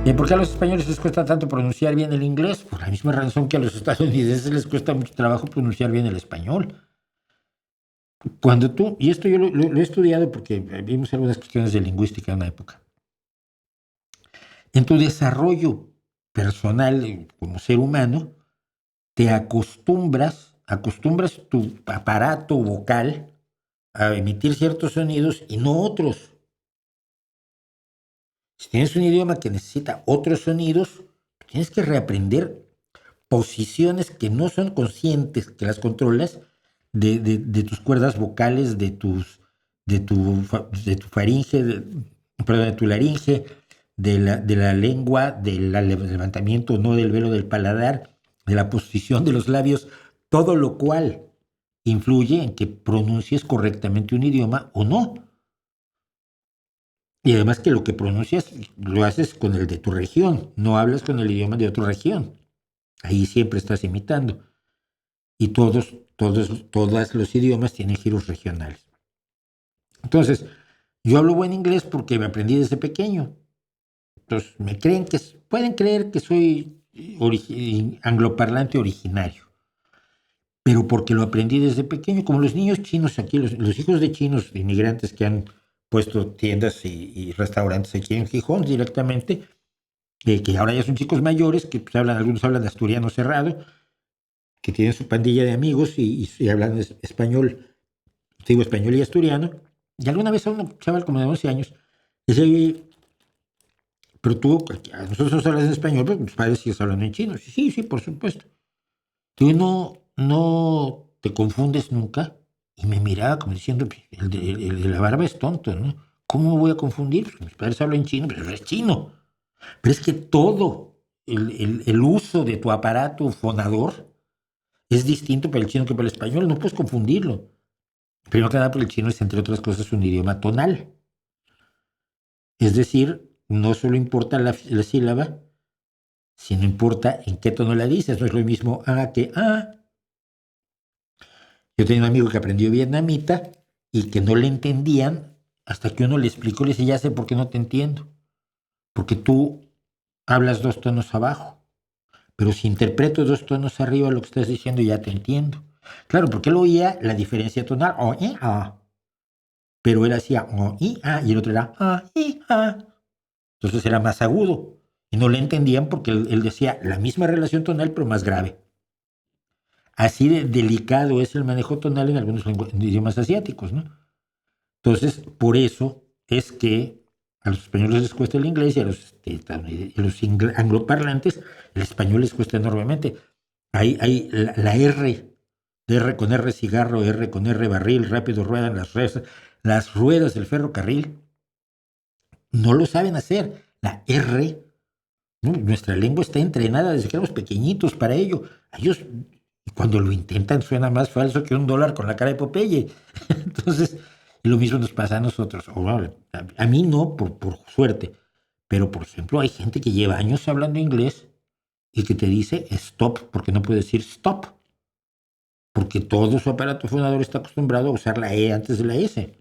¿Por qué a los españoles les cuesta tanto pronunciar bien el inglés? Por la misma razón que a los estadounidenses les cuesta mucho trabajo pronunciar bien el español. Cuando tú, y esto yo lo he estudiado porque vimos algunas cuestiones de lingüística en una época, en tu desarrollo personal como ser humano, te acostumbras tu aparato vocal a emitir ciertos sonidos y no otros. Si tienes un idioma que necesita otros sonidos, tienes que reaprender posiciones que no son conscientes, que las controlas, de tus cuerdas vocales, de tu faringe, perdón, de tu laringe, de la lengua, del levantamiento no del velo del paladar, de la posición de los labios, todo lo cual influye en que pronuncies correctamente un idioma o no. Y además que lo que pronuncias lo haces con el de tu región, no hablas con el idioma de otra región. Ahí siempre estás imitando. Y todos los idiomas tienen giros regionales. Entonces, yo hablo buen inglés porque me aprendí desde pequeño. Entonces, pueden creer que soy angloparlante originario, pero porque lo aprendí desde pequeño, como los niños chinos aquí, los hijos de chinos inmigrantes que han puesto tiendas y restaurantes aquí en Gijón directamente, que ahora ya son chicos mayores, que pues, algunos hablan asturiano cerrado, que tienen su pandilla de amigos y hablan español, digo español y asturiano. Y alguna vez a un chaval como de 11 años, dice, oye, pero tú, a nosotros nos hablas en español, pero tus padres siguen hablando en chino. Sí, sí, por supuesto. Tú no te confundes nunca. Y me miraba como diciendo, el de la barba es tonto, ¿no? ¿Cómo me voy a confundir? Porque mis padres hablan chino, pero es chino. Pero es que todo el uso de tu aparato fonador es distinto para el chino que para el español. No puedes confundirlo. Primero que nada, porque el chino es, entre otras cosas, un idioma tonal. Es decir, no solo importa la sílaba, sino importa en qué tono la dices. No es lo mismo A que A. Yo tenía un amigo que aprendió vietnamita y que no le entendían hasta que uno le explicó, le dice, ya sé por qué no te entiendo. Porque tú hablas 2 tonos abajo. Pero si interpreto 2 tonos arriba lo que estás diciendo, ya te entiendo. Claro, porque él oía la diferencia tonal, o, a. Pero él hacía, o, a, y el otro era, a, a. Entonces era más agudo. Y no le entendían porque él decía la misma relación tonal, pero más grave. Así de delicado es el manejo tonal en algunos idiomas asiáticos, ¿no? Entonces, por eso es que a los españoles les cuesta el inglés y a los angloparlantes el español les cuesta enormemente. Hay la R con R cigarro, R con R barril, rápido ruedan las ruedas del ferrocarril. No lo saben hacer. La R, ¿no? Nuestra lengua está entrenada desde que éramos pequeñitos para ello. A ellos, cuando lo intentan, suena más falso que $1 con la cara de Popeye. Entonces, lo mismo nos pasa a nosotros. A mí no, por suerte. Pero, por ejemplo, hay gente que lleva años hablando inglés y que te dice stop, porque no puede decir stop. Porque todo su aparato fonador está acostumbrado a usar la E antes de la S.